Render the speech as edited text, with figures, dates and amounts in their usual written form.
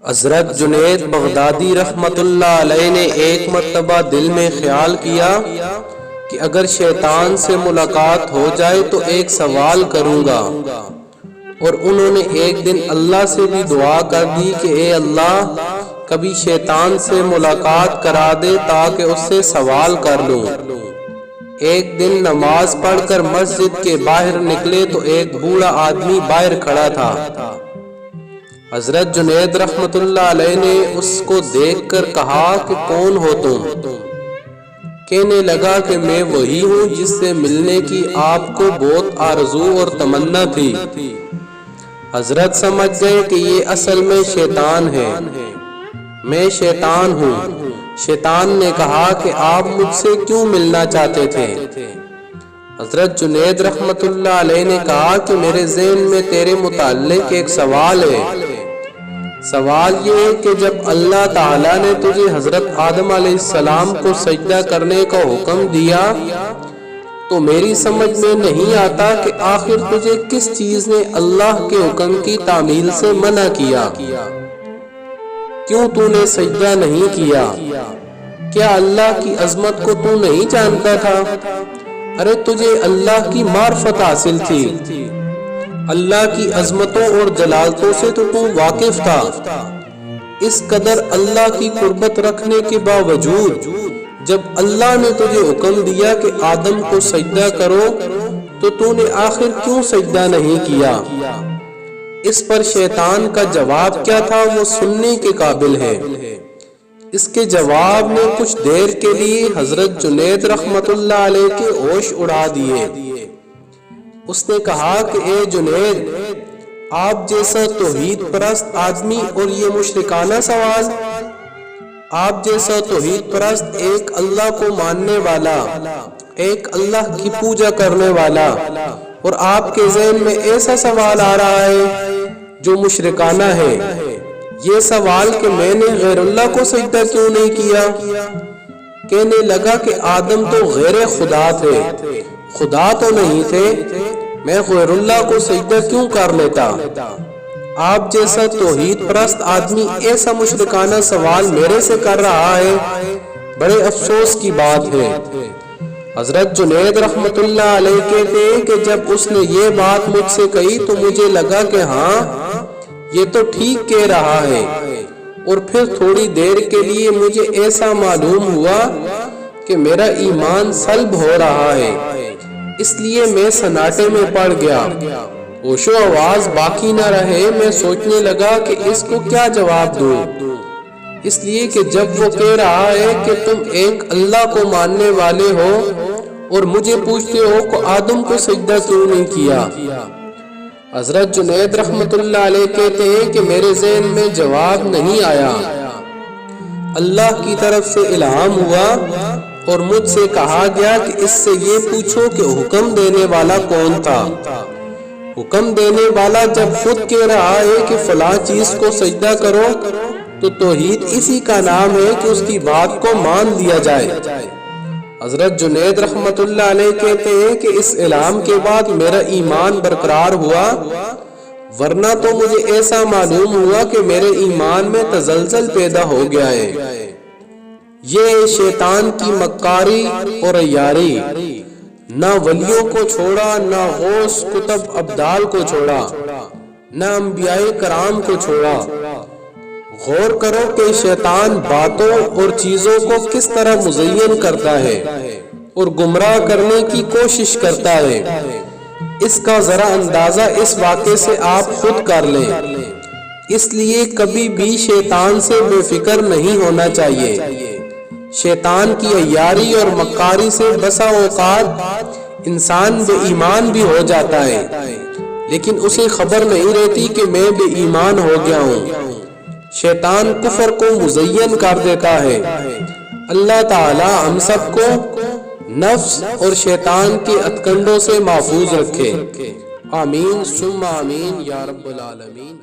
حضرت جنید بغدادی رحمت اللہ علیہ نے ایک مرتبہ دل میں خیال کیا کہ اگر شیطان سے ملاقات ہو جائے تو ایک سوال کروں گا، اور انہوں نے ایک دن اللہ سے بھی دعا کر دی کہ اے اللہ کبھی شیطان سے ملاقات کرا دے تاکہ اس سے سوال کر لوں۔ ایک دن نماز پڑھ کر مسجد کے باہر نکلے تو ایک بوڑھا آدمی باہر کھڑا تھا۔ حضرت جنید رحمت اللہ علیہ نے اس کو دیکھ کر کہا کہ کون ہو تم؟ کہنے لگا کہ میں وہی ہوں جس سے ملنے کی آپ کو بہت آرزو اور تمنا تھی۔ حضرت سمجھ گئے کہ یہ اصل میں شیطان ہے۔ میں شیطان ہوں۔ شیطان نے کہا کہ آپ مجھ سے کیوں ملنا چاہتے تھے؟ حضرت جنید رحمت اللہ علیہ نے کہا کہ میرے ذہن میں تیرے متعلق ایک سوال ہے۔ سوال یہ ہے کہ جب اللہ تعالیٰ نے تجھے حضرت آدم علیہ السلام کو سجدہ کرنے کا حکم دیا تو میری سمجھ میں نہیں آتا کہ آخر تجھے کس چیز نے اللہ کے حکم کی تعمیل سے منع کیا؟ کیوں تو نے سجدہ نہیں کیا؟ کیا اللہ کی عظمت کو تو نہیں جانتا تھا؟ ارے تجھے اللہ کی معرفت حاصل تھی، اللہ کی عظمتوں اور جلالتوں سے تو واقف تھا۔ اس قدر اللہ کی قربت رکھنے کے باوجود جب اللہ نے تجھے حکم دیا کہ آدم کو سجدہ کرو تو نے آخر کیوں سجدہ نہیں کیا؟ اس پر شیطان کا جواب کیا تھا وہ سننے کے قابل ہے۔ اس کے جواب نے کچھ دیر کے لیے حضرت جنید رحمت اللہ علیہ کے ہوش اڑا دیے۔ اس نے کہا کہ اے جنید، آپ جیسا توحید پرست آدمی اور یہ مشرکانہ سوال؟ آپ جیسا توحید پرست ایک اللہ کو ماننے والا، ایک اللہ کی پوجا کرنے والا، اور آپ کے ذہن میں ایسا سوال آ رہا ہے جو مشرکانہ ہے، یہ سوال کہ میں نے غیر اللہ کو سجدہ کیوں نہیں کیا؟ کہنے لگا کہ آدم تو غیر خدا تھے، خدا تو نہیں تھے، میں غیر اللہ کو سجدہ کیوں کر لیتا؟ آپ جیسا توحید پرست آدمی ایسا مشرکانہ سوال میرے سے کر رہا ہے، بڑے افسوس کی بات ہے۔ حضرت جنید رحمت اللہ علیہ کہتے ہیں کہ جب اس نے یہ بات مجھ سے کہی تو مجھے لگا کہ ہاں یہ تو ٹھیک کہہ رہا ہے، اور پھر تھوڑی دیر کے لیے مجھے ایسا معلوم ہوا کہ میرا ایمان سلب ہو رہا ہے۔ اس لیے میں سناٹے میں پڑ گیا، ہوش و آواز باقی نہ رہے۔ میں سوچنے لگا کہ اس کو کیا جواب دوں، اس لیے کہ جب وہ کہہ رہا ہے کہ تم ایک اللہ کو ماننے والے ہو اور مجھے پوچھتے ہو کہ آدم کو سجدہ کیوں نہیں کیا؟ حضرت جنید رحمت اللہ علیہ کہتے ہیں کہ میرے ذہن میں جواب نہیں آیا۔ اللہ کی طرف سے الہام ہوا اور مجھ سے کہا گیا کہ اس سے یہ پوچھو کہ حکم دینے والا کون تھا؟ حکم دینے والا جب خود کہہ رہا ہے کہ فلاں چیز کو سجدہ کرو تو توحید اسی کا نام ہے کہ اس کی بات کو مان لیا جائے۔ حضرت جنید رحمت اللہ علیہ کہتے ہیں کہ اس الہام کے بعد میرا ایمان برقرار ہوا، ورنہ تو مجھے ایسا معلوم ہوا کہ میرے ایمان میں تزلزل پیدا ہو گیا ہے۔ یہ شیطان کی مکاری اور عیاری، نہ ولیوں کو چھوڑا، نہ غوث کتب ابدال کو چھوڑا، نہ انبیاء کرام کو چھوڑا۔ غور کرو کہ شیطان باتوں اور چیزوں کو کس طرح مزین کرتا ہے اور گمراہ کرنے کی کوشش کرتا ہے۔ اس کا ذرا اندازہ اس واقعے سے آپ خود کر لیں۔ اس لیے کبھی بھی شیطان سے بے فکر نہیں ہونا چاہیے۔ شیطان کی عیاری اور مکاری سے بسا اوقات انسان بے ایمان بھی ہو جاتا ہے، لیکن اسے خبر نہیں رہتی کہ میں بے ایمان ہو گیا ہوں۔ شیطان کفر کو مزین کر دیتا ہے۔ اللہ تعالی ہم سب کو نفس اور شیطان کے ہتھ کنڈوں سے محفوظ رکھے۔ آمین ثم آمین یا رب العالمین۔